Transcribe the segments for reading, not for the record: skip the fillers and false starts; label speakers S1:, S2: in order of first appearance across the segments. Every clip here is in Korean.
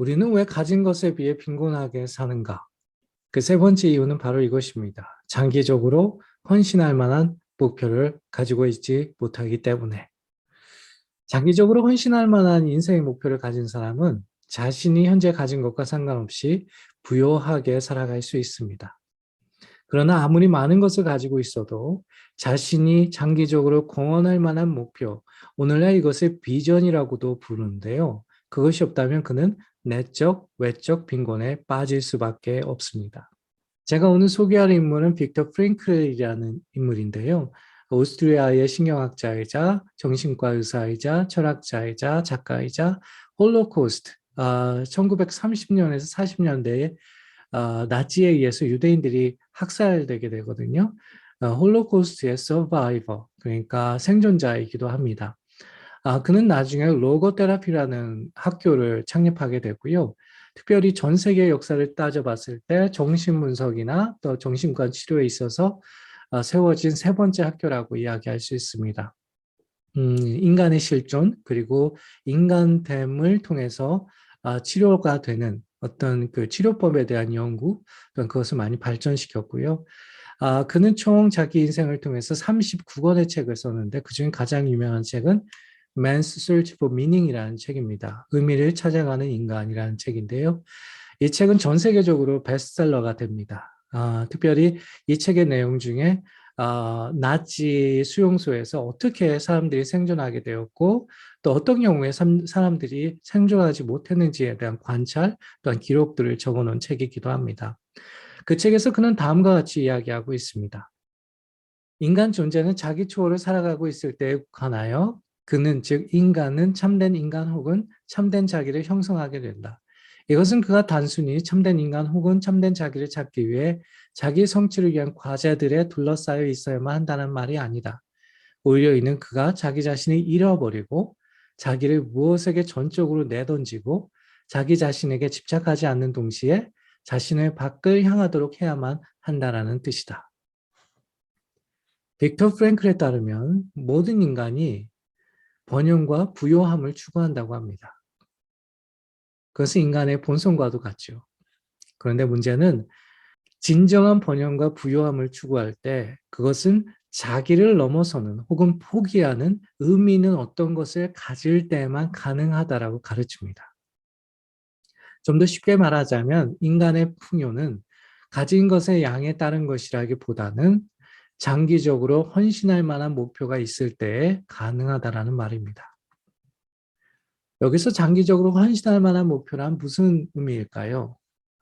S1: 우리는 왜 가진 것에 비해 빈곤하게 사는가? 그 세 번째 이유는 바로 이것입니다. 장기적으로 헌신할 만한 목표를 가지고 있지 못하기 때문에. 장기적으로 헌신할 만한 인생의 목표를 가진 사람은 자신이 현재 가진 것과 상관없이 부요하게 살아갈 수 있습니다. 그러나 아무리 많은 것을 가지고 있어도 자신이 장기적으로 공헌할 만한 목표, 오늘날 이것을 비전이라고도 부르는데요. 그것이 없다면 그는 내적, 외적 빈곤에 빠질 수밖에 없습니다. 제가 오늘 소개할 인물은 빅터 프랭클이라는 인물인데요. 오스트리아의 신경학자이자 정신과 의사이자 철학자이자 작가이자 홀로코스트, 1930년에서 40년대에 나치에 의해서 유대인들이 학살되게 되거든요. 홀로코스트의 서바이버, 그러니까 생존자이기도 합니다. 그는 나중에 로고테라피라는 학교를 창립하게 되고요. 특별히 전 세계 역사를 따져봤을 때 정신분석이나 또 정신과 치료에 있어서 세워진 세 번째 학교라고 이야기할 수 있습니다. 인간의 실존 그리고 인간됨을 통해서 치료가 되는 어떤 그 치료법에 대한 연구 또는 그것을 많이 발전시켰고요. 그는 총 자기 인생을 통해서 39권의 책을 썼는데 그중 가장 유명한 책은 Man's Search for Meaning이라는 책입니다. 의미를 찾아가는 인간이라는 책인데요. 이 책은 전 세계적으로 베스트셀러가 됩니다. 특별히 이 책의 내용 중에 나치 수용소에서 어떻게 사람들이 생존하게 되었고 또 어떤 경우에 사람들이 생존하지 못했는지에 대한 관찰 또한 기록들을 적어놓은 책이기도 합니다. 그 책에서 그는 다음과 같이 이야기하고 있습니다. 인간 존재는 자기 초월을 살아가고 있을 때에 관하여 그는 즉 인간은 참된 인간 혹은 참된 자기를 형성하게 된다. 이것은 그가 단순히 참된 인간 혹은 참된 자기를 찾기 위해 자기 성취를 위한 과제들에 둘러싸여 있어야만 한다는 말이 아니다. 오히려 이는 그가 자기 자신을 잃어버리고 자기를 무엇에게 전적으로 내던지고 자기 자신에게 집착하지 않는 동시에 자신의 밖을 향하도록 해야만 한다라는 뜻이다. 빅터 프랭클에 따르면 모든 인간이 번영과 부요함을 추구한다고 합니다. 그것은 인간의 본성과도 같죠. 그런데 문제는 진정한 번영과 부요함을 추구할 때 그것은 자기를 넘어서는 혹은 포기하는 의미 있는 어떤 것을 가질 때만 가능하다라고 가르칩니다. 좀 더 쉽게 말하자면 인간의 풍요는 가진 것의 양에 따른 것이라기보다는 장기적으로 헌신할 만한 목표가 있을 때에 가능하다라는 말입니다. 여기서 장기적으로 헌신할 만한 목표란 무슨 의미일까요?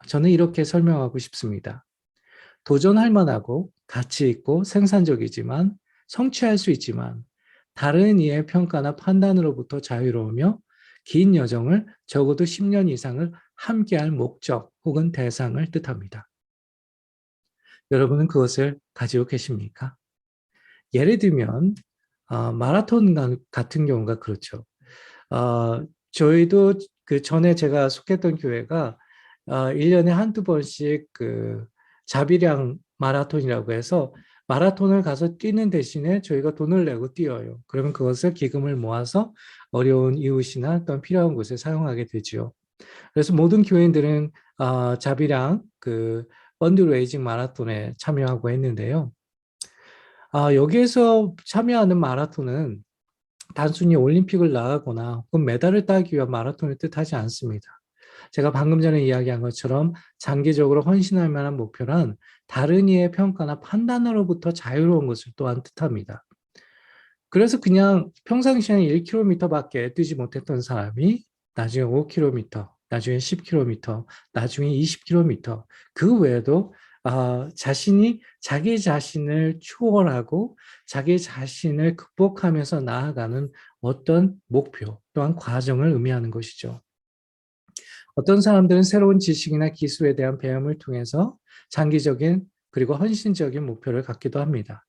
S1: 저는 이렇게 설명하고 싶습니다. 도전할 만하고 가치 있고 생산적이지만 성취할 수 있지만 다른 이의 평가나 판단으로부터 자유로우며 긴 여정을 적어도 10년 이상을 함께할 목적 혹은 대상을 뜻합니다. 여러분은 그것을 가지고 계십니까? 예를 들면 마라톤 같은 경우가 그렇죠. 저희도 그 전에 제가 속했던 교회가 1년에 한두 번씩 그 자비량 마라톤이라고 해서 마라톤을 가서 뛰는 대신에 저희가 돈을 내고 뛰어요. 그러면 그것을 기금을 모아서 어려운 이웃이나 또는 필요한 곳에 사용하게 되죠. 그래서 모든 교인들은 자비량 그 펀드레이징 마라톤에 참여하고 했는데요. 여기에서 참여하는 마라톤은 단순히 올림픽을 나가거나 혹은 메달을 따기 위한 마라톤을 뜻하지 않습니다. 제가 방금 전에 이야기한 것처럼 장기적으로 헌신할 만한 목표란 다른 이의 평가나 판단으로부터 자유로운 것을 또한 뜻합니다. 그래서 그냥 평상시에 1km밖에 뛰지 못했던 사람이 나중에 5km, 나중에 10km, 나중에 20km, 그 외에도 자신이 자기 자신을 초월하고 자기 자신을 극복하면서 나아가는 어떤 목표 또한 과정을 의미하는 것이죠. 어떤 사람들은 새로운 지식이나 기술에 대한 배움을 통해서 장기적인 그리고 헌신적인 목표를 갖기도 합니다.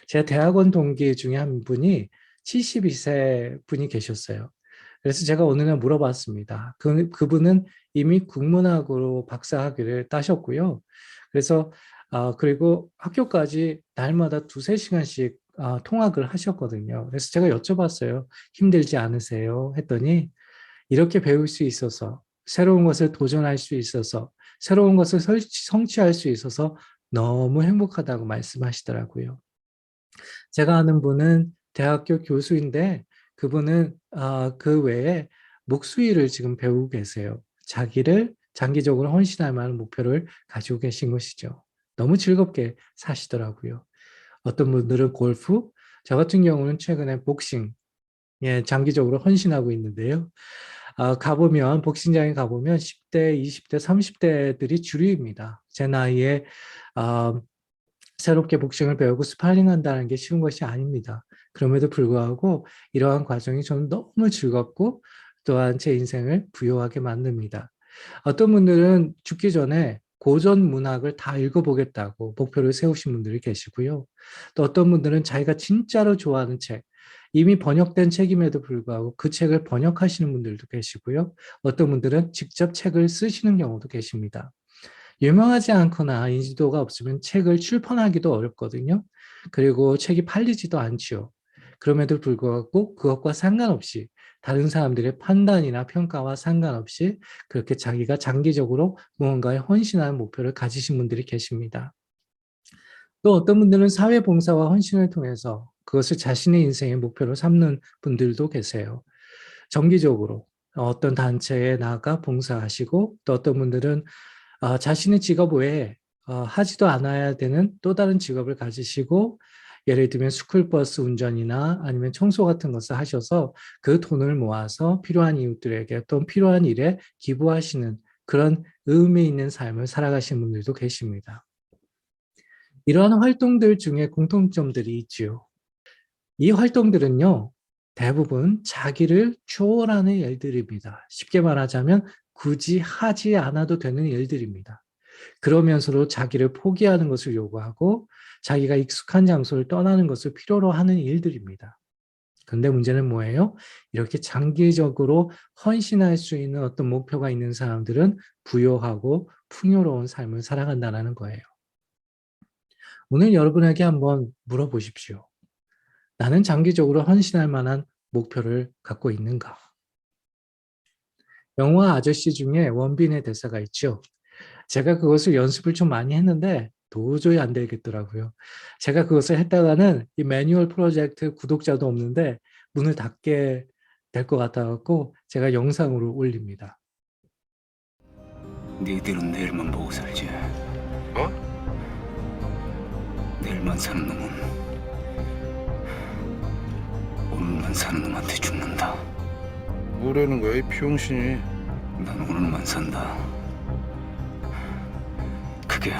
S1: 제 대학원 동기 중에 한 분이 72세 분이 계셨어요. 그래서 제가 어느 날 물어봤습니다. 그분은 이미 국문학으로 박사학위를 따셨고요. 그래서 그리고 학교까지 날마다 두세 시간씩 통학을 하셨거든요. 그래서 제가 여쭤봤어요. 힘들지 않으세요? 했더니 이렇게 배울 수 있어서 새로운 것을 도전할 수 있어서, 새로운 것을 성취할 수 있어서 너무 행복하다고 말씀하시더라고요. 제가 아는 분은 대학교 교수인데 그분은 그 외에 목수일을 지금 배우고 계세요. 자기를 장기적으로 헌신할 만한 목표를 가지고 계신 것이죠. 너무 즐겁게 사시더라고요. 어떤 분들은 골프, 저 같은 경우는 최근에 복싱, 예, 장기적으로 헌신하고 있는데요. 가보면, 복싱장에 가보면 10대, 20대, 30대들이 주류입니다. 제 나이에 아, 새롭게 복싱을 배우고 스파링 한다는 게 쉬운 것이 아닙니다. 그럼에도 불구하고 이러한 과정이 저는 너무 즐겁고 또한 제 인생을 부유하게 만듭니다. 어떤 분들은 죽기 전에 고전 문학을 다 읽어보겠다고 목표를 세우신 분들이 계시고요. 또 어떤 분들은 자기가 진짜로 좋아하는 책, 이미 번역된 책임에도 불구하고 그 책을 번역하시는 분들도 계시고요. 어떤 분들은 직접 책을 쓰시는 경우도 계십니다. 유명하지 않거나 인지도가 없으면 책을 출판하기도 어렵거든요. 그리고 책이 팔리지도 않지요. 그럼에도 불구하고 그것과 상관없이 다른 사람들의 판단이나 평가와 상관없이 그렇게 자기가 장기적으로 무언가에 헌신하는 목표를 가지신 분들이 계십니다. 또 어떤 분들은 사회봉사와 헌신을 통해서 그것을 자신의 인생의 목표로 삼는 분들도 계세요. 정기적으로 어떤 단체에 나가 봉사하시고 또 어떤 분들은 자신의 직업 외에 하지도 않아야 되는 또 다른 직업을 가지시고 예를 들면 스쿨버스 운전이나 아니면 청소 같은 것을 하셔서 그 돈을 모아서 필요한 이웃들에게 또 필요한 일에 기부하시는 그런 의미 있는 삶을 살아가시는 분들도 계십니다. 이러한 활동들 중에 공통점들이 있지요. 이 활동들은요, 대부분 자기를 초월하는 일들입니다. 쉽게 말하자면 굳이 하지 않아도 되는 일들입니다. 그러면서도 자기를 포기하는 것을 요구하고 자기가 익숙한 장소를 떠나는 것을 필요로 하는 일들입니다. 근데 문제는 뭐예요? 이렇게 장기적으로 헌신할 수 있는 어떤 목표가 있는 사람들은 부유하고 풍요로운 삶을 살아간다는 거예요. 오늘 여러분에게 한번 물어보십시오. 나는 장기적으로 헌신할 만한 목표를 갖고 있는가? 영화 아저씨 중에 원빈의 대사가 있죠. 제가 그것을 연습을 좀 많이 했는데 도저히 안 되겠더라고요. 제가 그것을 했다가는 이 매뉴얼 프로젝트 구독자도 없는데 문을 닫게 될 것 같아갖고 제가 영상으로 올립니다.
S2: 니들은 내일만 보고 살지. 어? 내일만 사는 놈은 오늘만 사는 놈한테 죽는다.
S3: 뭐라는 거야, 이 비용신이.
S2: 난 오늘만 산다. 그게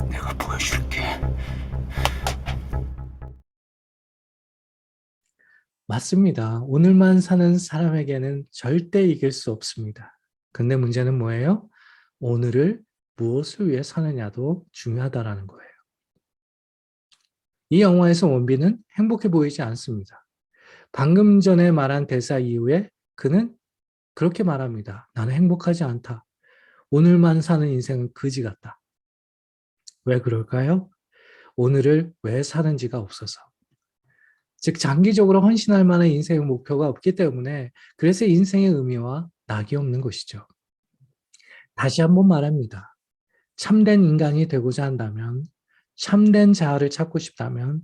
S2: 내가 보여줄게.
S1: 맞습니다. 오늘만 사는 사람에게는 절대 이길 수 없습니다. 근데 문제는 뭐예요? 오늘을 무엇을 위해 사느냐도 중요하다라는 거예요. 이 영화에서 원빈은 행복해 보이지 않습니다. 방금 전에 말한 대사 이후에 그는 그렇게 말합니다. 나는 행복하지 않다. 오늘만 사는 인생은 그지 같다. 왜 그럴까요? 오늘을 왜 사는지가 없어서. 즉 장기적으로 헌신할 만한 인생의 목표가 없기 때문에 그래서 인생의 의미와 낙이 없는 것이죠. 다시 한번 말합니다. 참된 인간이 되고자 한다면, 참된 자아를 찾고 싶다면,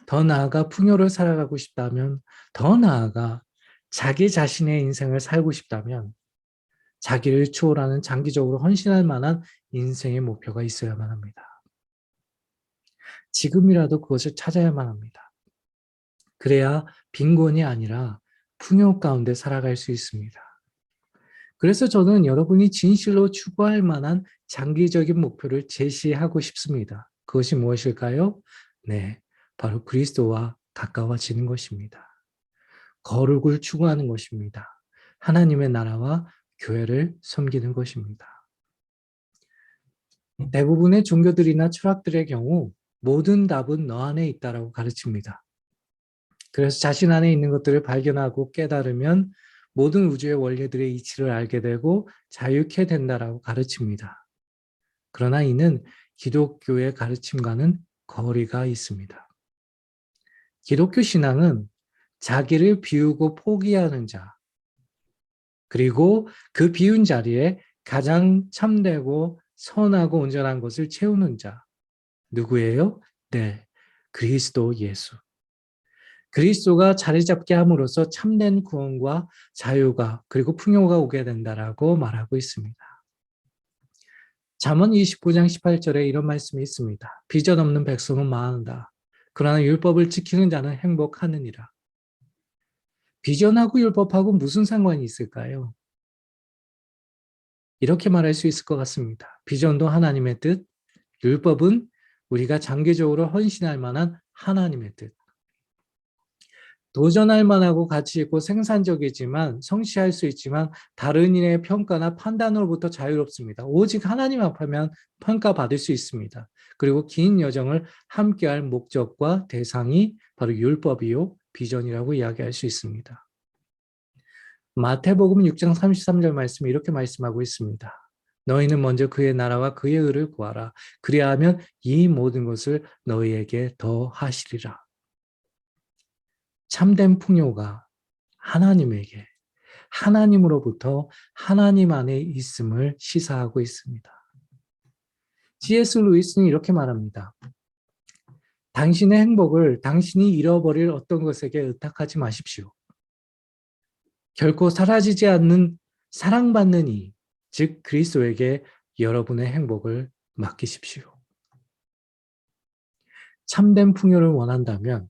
S1: 더 나아가 풍요를 살아가고 싶다면, 더 나아가 자기 자신의 인생을 살고 싶다면 자기를 초월하는 장기적으로 헌신할 만한 인생의 목표가 있어야만 합니다. 지금이라도 그것을 찾아야만 합니다. 그래야 빈곤이 아니라 풍요 가운데 살아갈 수 있습니다. 그래서 저는 여러분이 진실로 추구할 만한 장기적인 목표를 제시하고 싶습니다. 그것이 무엇일까요? 네, 바로 그리스도와 가까워지는 것입니다. 거룩을 추구하는 것입니다. 하나님의 나라와 교회를 섬기는 것입니다. 대부분의 종교들이나 철학들의 경우 모든 답은 너 안에 있다라고 가르칩니다. 그래서 자신 안에 있는 것들을 발견하고 깨달으면 모든 우주의 원리들의 이치를 알게 되고 자유케 된다라고 가르칩니다. 그러나 이는 기독교의 가르침과는 거리가 있습니다. 기독교 신앙은 자기를 비우고 포기하는 자, 그리고 그 비운 자리에 가장 참되고 선하고 온전한 것을 채우는 자. 누구예요? 네, 그리스도 예수. 그리스도가 자리 잡게 함으로써 참된 구원과 자유가 그리고 풍요가 오게 된다라고 말하고 있습니다. 잠언 29장 18절에 이런 말씀이 있습니다. 비전 없는 백성은 망한다. 그러나 율법을 지키는 자는 행복하느니라. 비전하고 율법하고 무슨 상관이 있을까요? 이렇게 말할 수 있을 것 같습니다. 비전도 하나님의 뜻, 율법은 우리가 장기적으로 헌신할 만한 하나님의 뜻. 도전할 만하고 가치 있고 생산적이지만 성취할 수 있지만 다른 일의 평가나 판단으로부터 자유롭습니다. 오직 하나님 앞에만 평가받을 수 있습니다. 그리고 긴 여정을 함께할 목적과 대상이 바로 율법이요 비전이라고 이야기할 수 있습니다. 마태복음 6장 33절 말씀이 이렇게 말씀하고 있습니다. 너희는 먼저 그의 나라와 그의 의를 구하라. 그리하면 이 모든 것을 너희에게 더하시리라. 참된 풍요가 하나님에게, 하나님으로부터 하나님 안에 있음을 시사하고 있습니다. C.S. 루이스는 이렇게 말합니다. 당신의 행복을 당신이 잃어버릴 어떤 것에게 의탁하지 마십시오. 결코 사라지지 않는 사랑받는 이, 즉 그리스도에게 여러분의 행복을 맡기십시오. 참된 풍요를 원한다면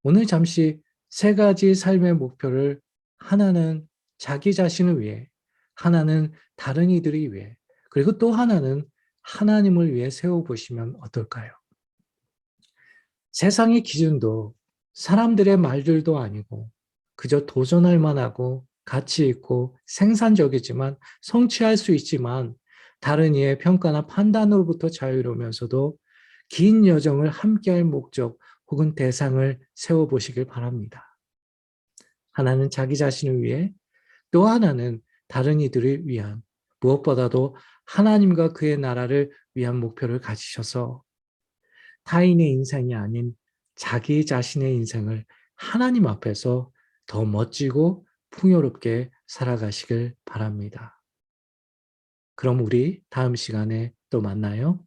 S1: 오늘 잠시 세 가지 삶의 목표를 하나는 자기 자신을 위해, 하나는 다른 이들을 위해, 그리고 또 하나는 하나님을 위해 세워보시면 어떨까요? 세상의 기준도 사람들의 말들도 아니고 그저 도전할 만하고 가치 있고 생산적이지만 성취할 수 있지만 다른 이의 평가나 판단으로부터 자유로우면서도 긴 여정을 함께할 목적 혹은 대상을 세워보시길 바랍니다. 하나는 자기 자신을 위해, 또 하나는 다른 이들을 위한, 무엇보다도 하나님과 그의 나라를 위한 목표를 가지셔서 타인의 인생이 아닌 자기 자신의 인생을 하나님 앞에서 더 멋지고 풍요롭게 살아가시길 바랍니다. 그럼 우리 다음 시간에 또 만나요.